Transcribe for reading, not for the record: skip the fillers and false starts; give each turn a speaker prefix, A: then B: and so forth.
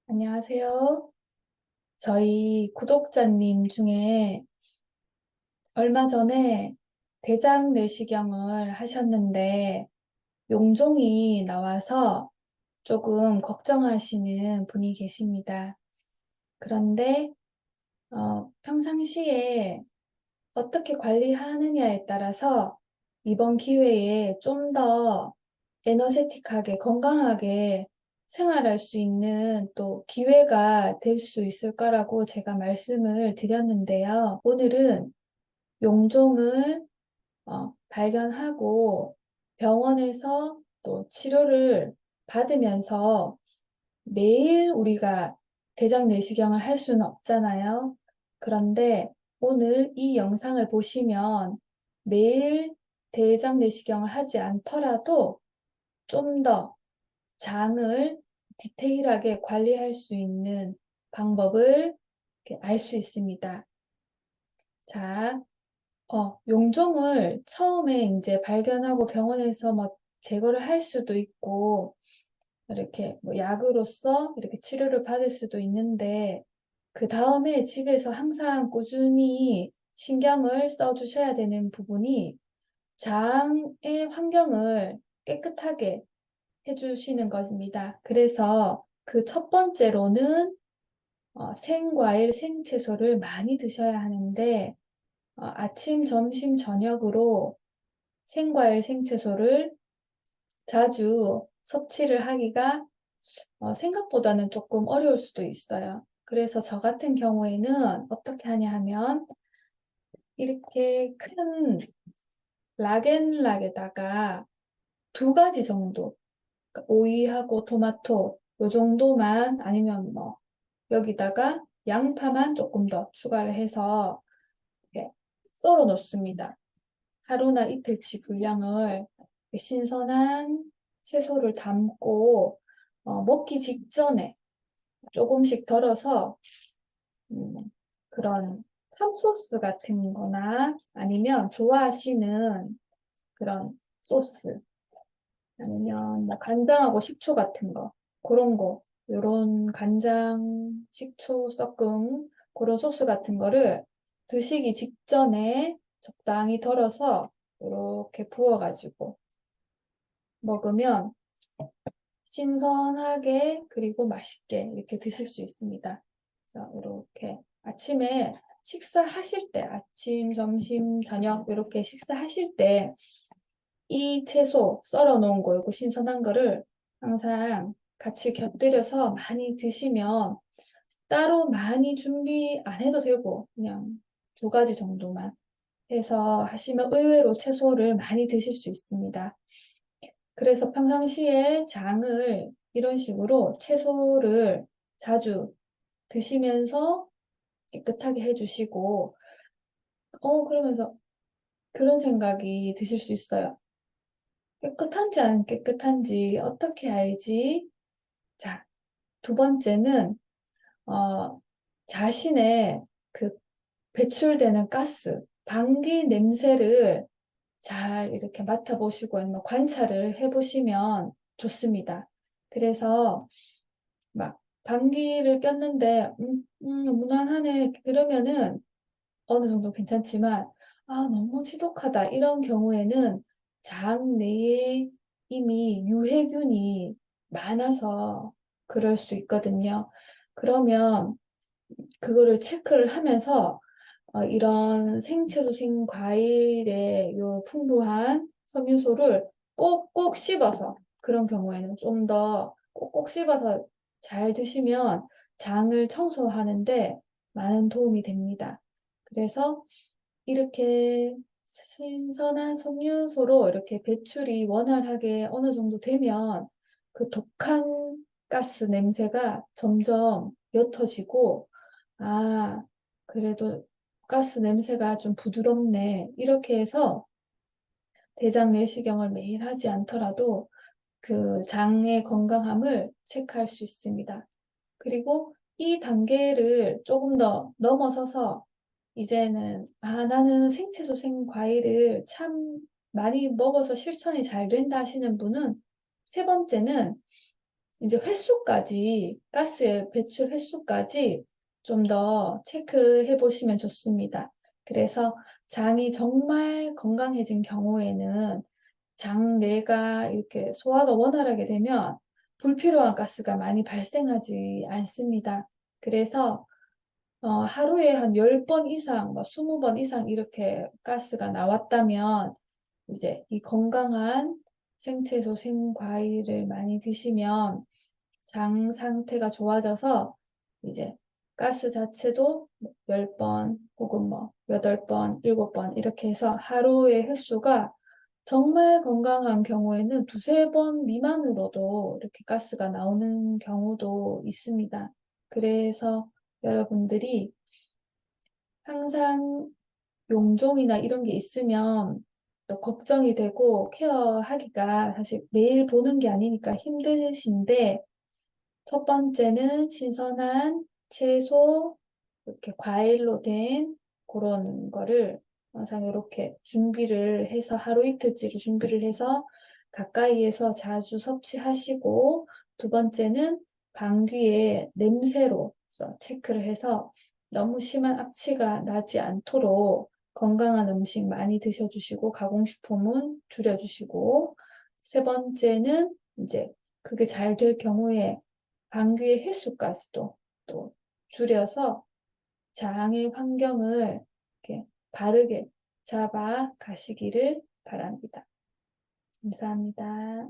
A: 안녕하세요. 저희 구독자님 중에 얼마 전에 대장 내시경을 하셨는데 용종이 나와서 조금 걱정하시는 분이 계십니다. 그런데 평상시에 어떻게 관리하느냐에 따라서 이번 기회에 좀 더 에너제틱하게 건강하게 생활할 수 있는 또 기회가 될 수 있을 거라고 제가 말씀을 드렸는데요. 오늘은 용종을 발견하고 병원에서 또 치료를 받으면서 매일 우리가 대장 내시경을 할 수는 없잖아요. 그런데 오늘 이 영상을 보시면 매일 대장 내시경을 하지 않더라도 좀 더 장을 디테일하게 관리할 수 있는 방법을 알 수 있습니다. 자, 용종을 처음에 이제 발견하고 병원에서 뭐 제거를 할 수도 있고, 이렇게 뭐 약으로서 이렇게 치료를 받을 수도 있는데, 그 다음에 집에서 항상 꾸준히 신경을 써 주셔야 되는 부분이 장의 환경을 깨끗하게 해주시는 것입니다. 그래서 그 첫 번째로는 생과일, 생채소를 많이 드셔야 하는데, 아침, 점심, 저녁으로 생과일, 생채소를 자주 섭취를 하기가 생각보다는 조금 어려울 수도 있어요. 그래서 저 같은 경우에는 어떻게 하냐 하면 이렇게 큰 락앤락에다가 두 가지 정도, 그러니까 오이하고 토마토 요 정도만, 아니면 뭐 여기다가 양파만 조금 더 추가를 해서 이렇게 썰어 놓습니다. 하루나 이틀치 분량을 신선한 채소를 담고 먹기 직전에 조금씩 덜어서 그런 참소스 같은 거나 아니면 좋아하시는 그런 소스, 아니면 뭐 간장하고 식초 같은 거, 그런 거, 요런 간장, 식초 섞은 그런 소스 같은 거를 드시기 직전에 적당히 덜어서 이렇게 부어가지고 먹으면 신선하게 그리고 맛있게 이렇게 드실 수 있습니다. 그래서 이렇게 아침에 식사하실 때, 아침, 점심, 저녁 이렇게 식사하실 때 이 채소 썰어 놓은 거, 이거 신선한 거를 항상 같이 곁들여서 많이 드시면 따로 많이 준비 안 해도 되고 그냥 두 가지 정도만 해서 하시면 의외로 채소를 많이 드실 수 있습니다. 그래서 평상시에 장을 이런 식으로 채소를 자주 드시면서 깨끗하게 해주시고, 그러면서 그런 생각이 드실 수 있어요. 깨끗한지 안 깨끗한지 어떻게 알지? 자, 두 번째는, 어, 자신의 그 배출되는 가스, 방귀 냄새를 잘 이렇게 맡아보시고 아니면 관찰을 해보시면 좋습니다. 그래서 막 방귀를 꼈는데 무난하네 그러면은 어느 정도 괜찮지만 너무 지독하다 이런 경우에는 장 내에 이미 유해균이 많아서 그럴 수 있거든요. 그러면 그거를 체크를 하면서 이런 생채소, 생과일의 요 풍부한 섬유소를 꼭꼭 씹어서, 그런 경우에는 좀 더 꼭꼭 씹어서 잘 드시면 장을 청소하는데 많은 도움이 됩니다. 그래서 이렇게 신선한 섬유소로 이렇게 배출이 원활하게 어느 정도 되면 그 독한 가스 냄새가 점점 옅어지고, 아, 그래도 가스 냄새가 좀 부드럽네. 이렇게 해서 대장 내시경을 매일 하지 않더라도 그 장의 건강함을 체크할 수 있습니다. 그리고 이 단계를 조금 더 넘어서서 이제는 나는 생채소 생과일을 참 많이 먹어서 실천이 잘 된다 하시는 분은 세 번째는 이제 횟수까지, 가스의 배출 횟수까지 좀 더 체크해 보시면 좋습니다. 그래서 장이 정말 건강해진 경우에는 장내가 이렇게 소화가 원활하게 되면 불필요한 가스가 많이 발생하지 않습니다. 그래서 하루에 한 10번 이상, 20번 이상 이렇게 가스가 나왔다면 이제 이 건강한 생채소, 생과일을 많이 드시면 장 상태가 좋아져서 이제 가스 자체도 10번 혹은 8번, 7번 이렇게 해서 하루의 횟수가 정말 건강한 경우에는 두세 번 미만으로도 이렇게 가스가 나오는 경우도 있습니다. 그래서 여러분들이 항상 용종이나 이런 게 있으면 또 걱정이 되고 케어하기가 사실 매일 보는 게 아니니까 힘드신데 첫 번째는 신선한 채소, 이렇게 과일로 된 그런 거를 항상 이렇게 준비를 해서 하루 이틀치를 준비를 해서 가까이에서 자주 섭취하시고 두 번째는 방귀의 냄새로서 체크를 해서 너무 심한 악취가 나지 않도록 건강한 음식 많이 드셔주시고 가공식품은 줄여주시고 세 번째는 이제 그게 잘 될 경우에 방귀의 횟수까지도 또 줄여서 장의 환경을 이렇게 바르게 잡아 가시기를 바랍니다. 감사합니다.